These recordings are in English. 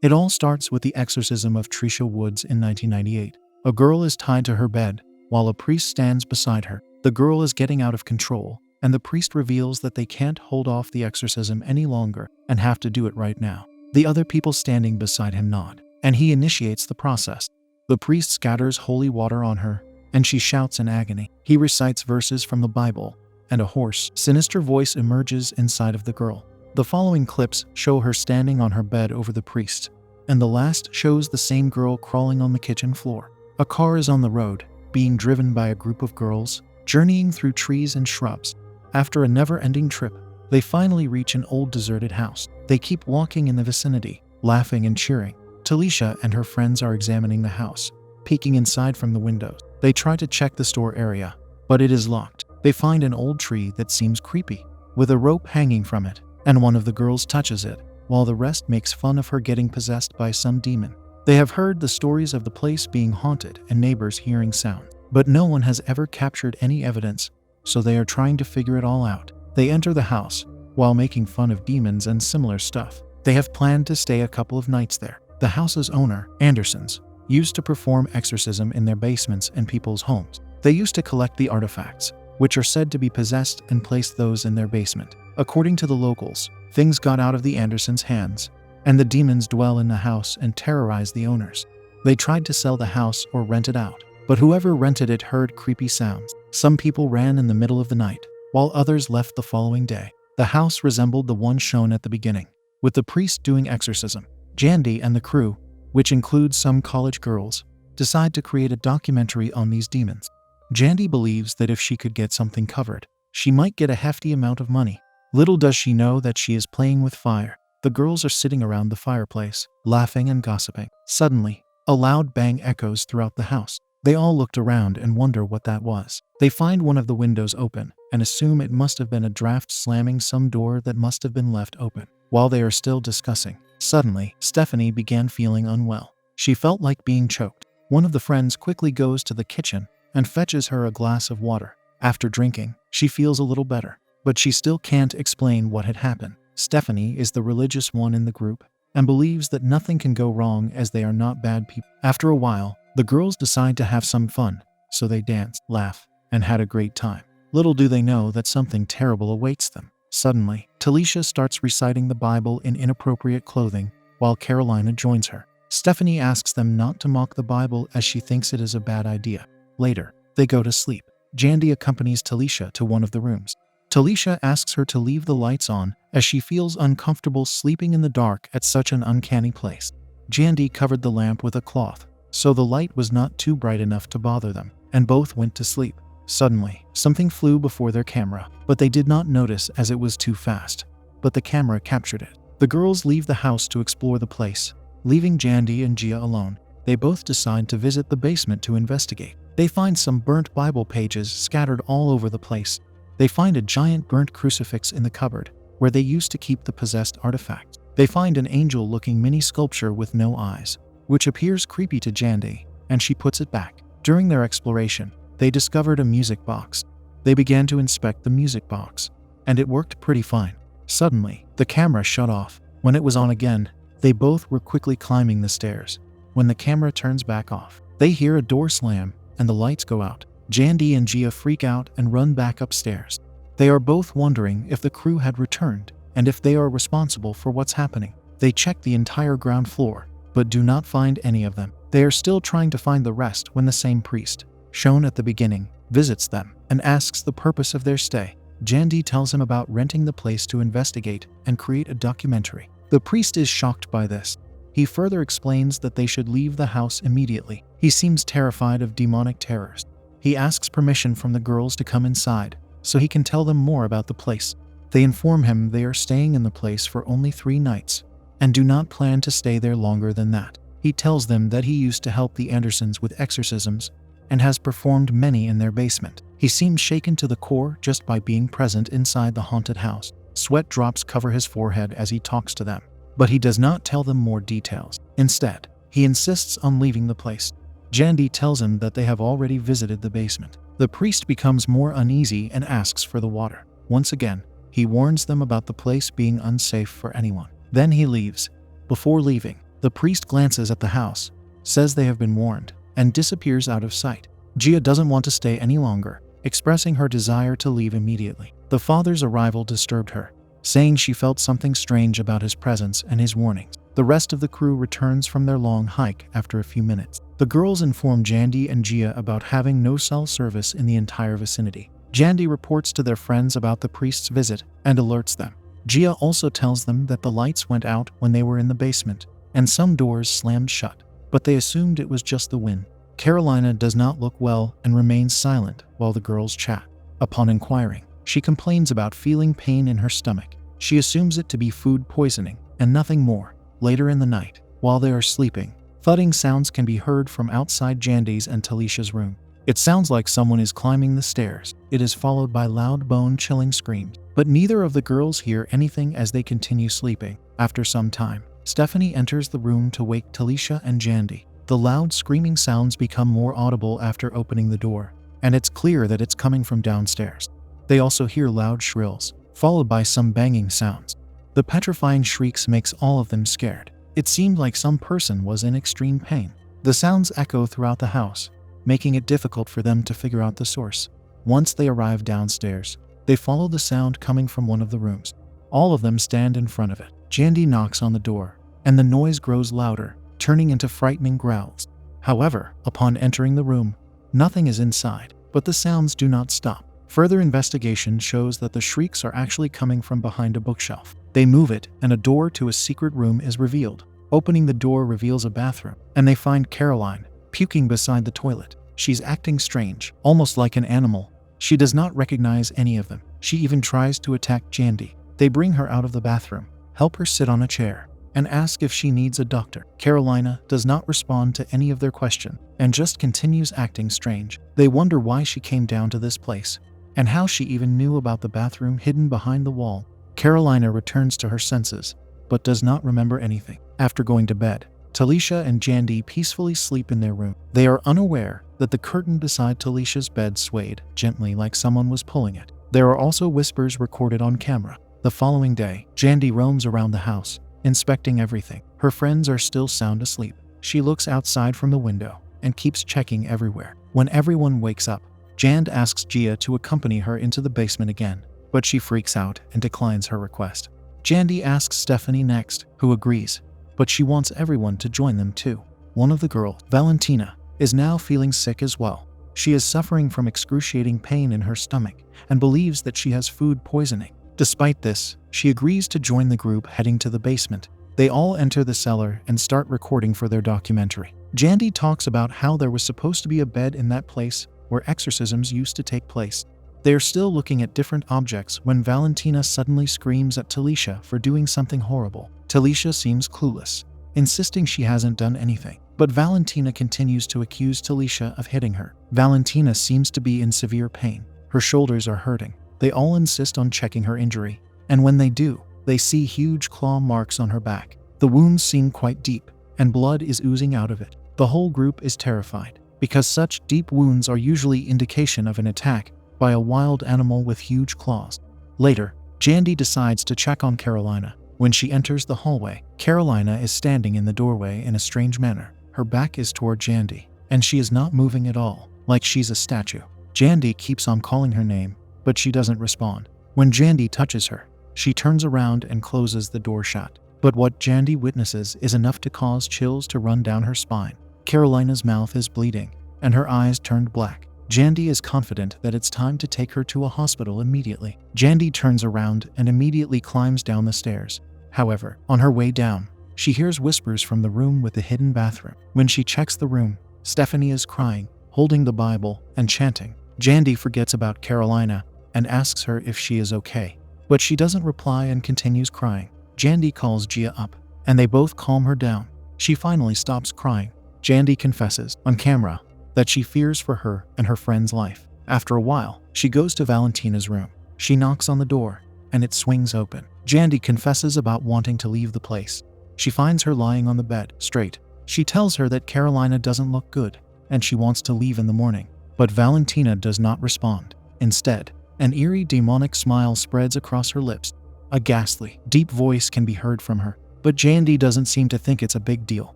It all starts with the exorcism of Tricia Woods in 1998. A girl is tied to her bed, while a priest stands beside her. The girl is getting out of control, and the priest reveals that they can't hold off the exorcism any longer and have to do it right now. The other people standing beside him nod, and he initiates the process. The priest scatters holy water on her, and she shouts in agony. He recites verses from the Bible, and a hoarse, sinister voice emerges inside of the girl. The following clips show her standing on her bed over the priest, and the last shows the same girl crawling on the kitchen floor. A car is on the road, being driven by a group of girls, journeying through trees and shrubs. After a never-ending trip, they finally reach an old deserted house. They keep walking in the vicinity, laughing and cheering. Talisha and her friends are examining the house, peeking inside from the windows. They try to check the store area, but it is locked. They find an old tree that seems creepy, with a rope hanging from it, and one of the girls touches it, while the rest makes fun of her getting possessed by some demon. They have heard the stories of the place being haunted and neighbors hearing sounds, but no one has ever captured any evidence, so they are trying to figure it all out. They enter the house, while making fun of demons and similar stuff. They have planned to stay a couple of nights there. The house's owner, Andersons, used to perform exorcism in their basements and people's homes. They used to collect the artifacts, which are said to be possessed, and place those in their basement. According to the locals, things got out of the Andersons' hands, and the demons dwell in the house and terrorize the owners. They tried to sell the house or rent it out, but whoever rented it heard creepy sounds. Some people ran in the middle of the night, while others left the following day. The house resembled the one shown at the beginning, with the priest doing exorcism. Jandy and the crew, which includes some college girls, decide to create a documentary on these demons. Jandy believes that if she could get something covered, she might get a hefty amount of money. Little does she know that she is playing with fire. The girls are sitting around the fireplace, laughing and gossiping. Suddenly, a loud bang echoes throughout the house. They all looked around and wonder what that was. They find one of the windows open and assume it must have been a draft slamming some door that must have been left open. While they are still discussing, suddenly, Stephanie began feeling unwell. She felt like being choked. One of the friends quickly goes to the kitchen and fetches her a glass of water. After drinking, she feels a little better, but she still can't explain what had happened. Stephanie is the religious one in the group and believes that nothing can go wrong as they are not bad people. After a while, the girls decide to have some fun, so they danced, laughed, and had a great time. Little do they know that something terrible awaits them. Suddenly, Talisha starts reciting the Bible in inappropriate clothing, while Carolina joins her. Stephanie asks them not to mock the Bible as she thinks it is a bad idea. Later, they go to sleep. Jandy accompanies Talisha to one of the rooms. Talisha asks her to leave the lights on as she feels uncomfortable sleeping in the dark at such an uncanny place. Jandy covered the lamp with a cloth, so the light was not too bright enough to bother them, and both went to sleep. Suddenly, something flew before their camera, but they did not notice as it was too fast. But the camera captured it. The girls leave the house to explore the place, leaving Jandy and Gia alone. They both decide to visit the basement to investigate. They find some burnt Bible pages scattered all over the place. They find a giant burnt crucifix in the cupboard, where they used to keep the possessed artifacts. They find an angel-looking mini sculpture with no eyes, which appears creepy to Jandy, and she puts it back. During their exploration, they discovered a music box. They began to inspect the music box, and it worked pretty fine. Suddenly, the camera shut off. When it was on again, they both were quickly climbing the stairs. When the camera turns back off, they hear a door slam, and the lights go out. Jandy and Gia freak out and run back upstairs. They are both wondering if the crew had returned, and if they are responsible for what's happening. They check the entire ground floor, but do not find any of them. They are still trying to find the rest when the same priest, shown at the beginning, visits them and asks the purpose of their stay. Jandy tells him about renting the place to investigate and create a documentary. The priest is shocked by this. He further explains that they should leave the house immediately. He seems terrified of demonic terrors. He asks permission from the girls to come inside, so he can tell them more about the place. They inform him they are staying in the place for only 3 nights, and do not plan to stay there longer than that. He tells them that he used to help the Andersons with exorcisms, and has performed many in their basement. He seems shaken to the core just by being present inside the haunted house. Sweat drops cover his forehead as he talks to them, but he does not tell them more details. Instead, he insists on leaving the place. Jandy tells him that they have already visited the basement. The priest becomes more uneasy and asks for the water. Once again, he warns them about the place being unsafe for anyone. Then he leaves. Before leaving, The priest glances at the house, says they have been warned, and disappears out of sight. Gia doesn't want to stay any longer, expressing her desire to leave immediately. The father's arrival disturbed her, saying she felt something strange about his presence and his warnings. The rest of the crew returns from their long hike after a few minutes. The girls inform Jandy and Gia about having no cell service in the entire vicinity. Jandy reports to their friends about the priest's visit and alerts them. Gia also tells them that the lights went out when they were in the basement, and some doors slammed shut, but they assumed it was just the wind. Carolina does not look well and remains silent while the girls chat. Upon inquiring, she complains about feeling pain in her stomach. She assumes it to be food poisoning and nothing more. Later in the night, while they are sleeping, thudding sounds can be heard from outside Jandy's and Talisha's room. It sounds like someone is climbing the stairs. It is followed by loud bone-chilling screams, but neither of the girls hear anything as they continue sleeping. After some time, Stephanie enters the room to wake Talisha and Jandy. The loud screaming sounds become more audible after opening the door, and it's clear that it's coming from downstairs. They also hear loud shrills, followed by some banging sounds. The petrifying shrieks makes all of them scared. It seemed like some person was in extreme pain. The sounds echo throughout the house, making it difficult for them to figure out the source. Once they arrive downstairs, they follow the sound coming from one of the rooms. All of them stand in front of it. Jandy knocks on the door, and the noise grows louder, turning into frightening growls. However, upon entering the room, nothing is inside, but the sounds do not stop. Further investigation shows that the shrieks are actually coming from behind a bookshelf. They move it, and a door to a secret room is revealed. Opening the door reveals a bathroom, and they find Caroline puking beside the toilet. She's acting strange, almost like an animal. She does not recognize any of them. She even tries to attack Jandy. They bring her out of the bathroom, help her sit on a chair, and ask if she needs a doctor. Carolina does not respond to any of their questions, and just continues acting strange. They wonder why she came down to this place, and how she even knew about the bathroom hidden behind the wall. Carolina returns to her senses, but does not remember anything. After going to bed, Talisha and Jandy peacefully sleep in their room. They are unaware that the curtain beside Talisha's bed swayed gently like someone was pulling it. There are also whispers recorded on camera. The following day, Jandy roams around the house, inspecting everything. Her friends are still sound asleep. She looks outside from the window and keeps checking everywhere. When everyone wakes up, Jand asks Gia to accompany her into the basement again, but she freaks out and declines her request. Jandy asks Stephanie next, who agrees, but she wants everyone to join them too. One of the girls, Valentina, is now feeling sick as well. She is suffering from excruciating pain in her stomach and believes that she has food poisoning. Despite this, she agrees to join the group heading to the basement. They all enter the cellar and start recording for their documentary. Jandy talks about how there was supposed to be a bed in that place where exorcisms used to take place. They are still looking at different objects when Valentina suddenly screams at Talisha for doing something horrible. Talisha seems clueless, insisting she hasn't done anything, but Valentina continues to accuse Talisha of hitting her. Valentina seems to be in severe pain. Her shoulders are hurting. They all insist on checking her injury, and when they do, they see huge claw marks on her back. The wounds seem quite deep, and blood is oozing out of it. The whole group is terrified, because such deep wounds are usually indication of an attack by a wild animal with huge claws. Later, Jandy decides to check on Carolina. When she enters the hallway, Carolina is standing in the doorway in a strange manner. Her back is toward Jandy, and she is not moving at all, like she's a statue. Jandy keeps on calling her name, but she doesn't respond. When Jandy touches her, she turns around and closes the door shut. But what Jandy witnesses is enough to cause chills to run down her spine. Carolina's mouth is bleeding, and her eyes turned black. Jandy is confident that it's time to take her to a hospital immediately. Jandy turns around and immediately climbs down the stairs. However, on her way down, she hears whispers from the room with the hidden bathroom. When she checks the room, Stephanie is crying, holding the Bible, and chanting. Jandy forgets about Carolina and asks her if she is okay, but she doesn't reply and continues crying. Jandy calls Gia up, and they both calm her down. She finally stops crying. Jandy confesses, on camera, that she fears for her and her friend's life. After a while, she goes to Valentina's room. She knocks on the door, and it swings open. Jandy confesses about wanting to leave the place. She finds her lying on the bed, straight. She tells her that Carolina doesn't look good, and she wants to leave in the morning. But Valentina does not respond. Instead, an eerie demonic smile spreads across her lips. A ghastly, deep voice can be heard from her. But Jandy doesn't seem to think it's a big deal.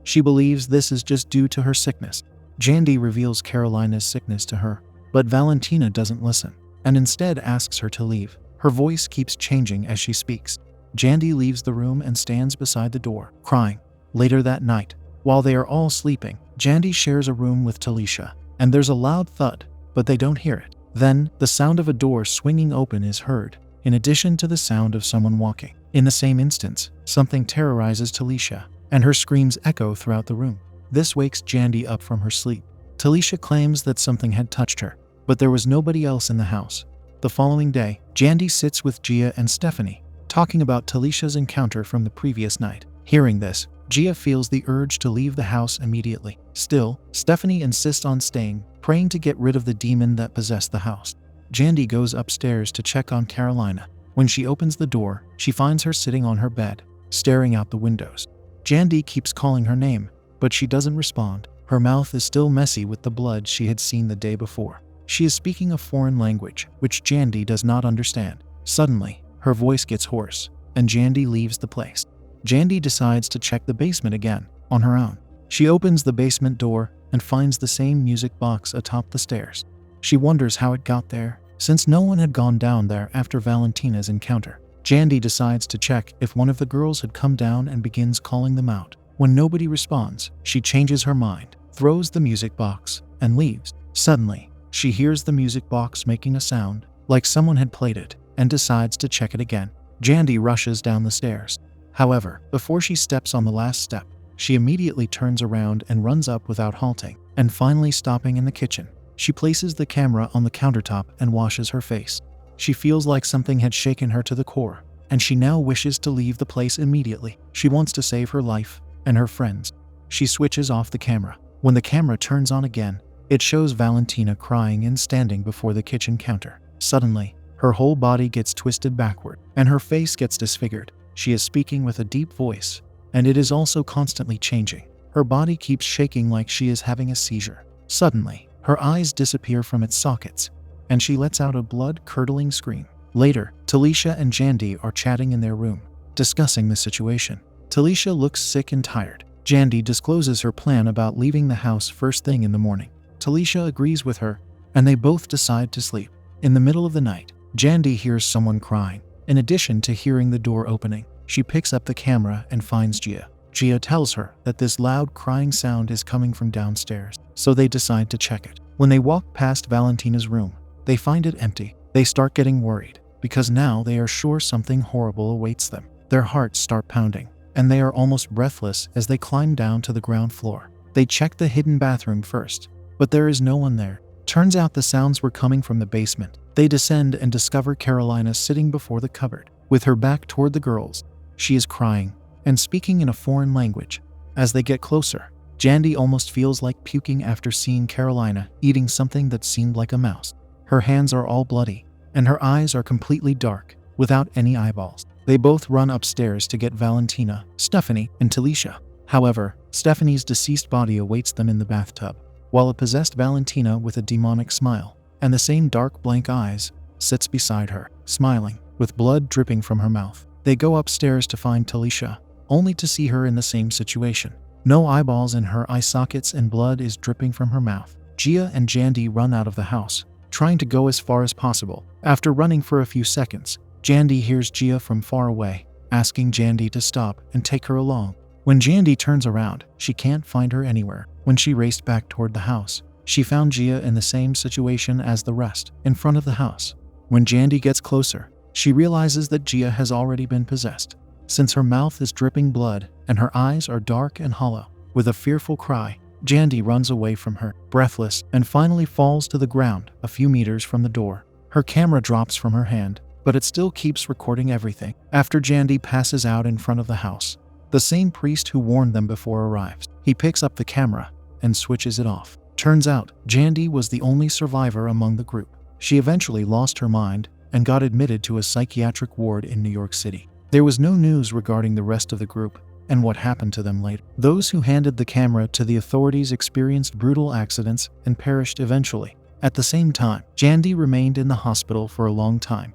She believes this is just due to her sickness. Jandy reveals Carolina's sickness to her, but Valentina doesn't listen, and instead asks her to leave. Her voice keeps changing as she speaks. Jandy leaves the room and stands beside the door, crying. Later that night, while they are all sleeping, Jandy shares a room with Talisha, and there's a loud thud, but they don't hear it. Then, the sound of a door swinging open is heard, in addition to the sound of someone walking. In the same instance, something terrorizes Talisha, and her screams echo throughout the room. This wakes Jandy up from her sleep. Talisha claims that something had touched her, but there was nobody else in the house. The following day, Jandy sits with Gia and Stephanie, talking about Talisha's encounter from the previous night. Hearing this, Gia feels the urge to leave the house immediately. Still, Stephanie insists on staying, praying to get rid of the demon that possessed the house. Jandy goes upstairs to check on Carolina. When she opens the door, she finds her sitting on her bed, staring out the windows. Jandy keeps calling her name, but she doesn't respond. Her mouth is still messy with the blood she had seen the day before. She is speaking a foreign language, which Jandy does not understand. Suddenly, her voice gets hoarse, and Jandy leaves the place. Jandy decides to check the basement again, on her own. She opens the basement door and finds the same music box atop the stairs. She wonders how it got there, since no one had gone down there after Valentina's encounter. Jandy decides to check if one of the girls had come down and begins calling them out. When nobody responds, she changes her mind, throws the music box, and leaves. Suddenly, she hears the music box making a sound, like someone had played it, and decides to check it again. Jandy rushes down the stairs. However, before she steps on the last step, she immediately turns around and runs up without halting, and finally stopping in the kitchen. She places the camera on the countertop and washes her face. She feels like something had shaken her to the core, and she now wishes to leave the place immediately. She wants to save her life and her friends. She switches off the camera. When the camera turns on again, it shows Valentina crying and standing before the kitchen counter. Suddenly, her whole body gets twisted backward, and her face gets disfigured. She is speaking with a deep voice, and it is also constantly changing. Her body keeps shaking like she is having a seizure. Suddenly, her eyes disappear from its sockets, and she lets out a blood-curdling scream. Later, Talisha and Jandy are chatting in their room, discussing the situation. Talisha looks sick and tired. Jandy discloses her plan about leaving the house first thing in the morning. Talisha agrees with her, and they both decide to sleep. In the middle of the night, Jandy hears someone crying. In addition to hearing the door opening, she picks up the camera and finds Gia. Gia tells her that this loud crying sound is coming from downstairs, so they decide to check it. When they walk past Valentina's room, they find it empty. They start getting worried, because now they are sure something horrible awaits them. Their hearts start pounding, and they are almost breathless as they climb down to the ground floor. They check the hidden bathroom first, but there is no one there. Turns out the sounds were coming from the basement. They descend and discover Carolina sitting before the cupboard, with her back toward the girls. She is crying and speaking in a foreign language. As they get closer, Jandy almost feels like puking after seeing Carolina eating something that seemed like a mouse. Her hands are all bloody, and her eyes are completely dark, without any eyeballs. They both run upstairs to get Valentina, Stephanie, and Talisha. However, Stephanie's deceased body awaits them in the bathtub, while a possessed Valentina with a demonic smile and the same dark blank eyes sits beside her, smiling, with blood dripping from her mouth. They go upstairs to find Talisha, only to see her in the same situation. No eyeballs in her eye sockets and blood is dripping from her mouth. Gia and Jandy run out of the house, trying to go as far as possible. After running for a few seconds, Jandy hears Gia from far away, asking Jandy to stop and take her along. When Jandy turns around, she can't find her anywhere. When she raced back toward the house, she found Gia in the same situation as the rest, in front of the house. When Jandy gets closer, she realizes that Gia has already been possessed, since her mouth is dripping blood and her eyes are dark and hollow. With a fearful cry, Jandy runs away from her, breathless, and finally falls to the ground a few meters from the door. Her camera drops from her hand, but it still keeps recording everything. After Jandy passes out in front of the house, the same priest who warned them before arrives. He picks up the camera and switches it off. Turns out, Jandy was the only survivor among the group. She eventually lost her mind and got admitted to a psychiatric ward in New York City. There was no news regarding the rest of the group and what happened to them later. Those who handed the camera to the authorities experienced brutal accidents and perished eventually. At the same time, Jandy remained in the hospital for a long time.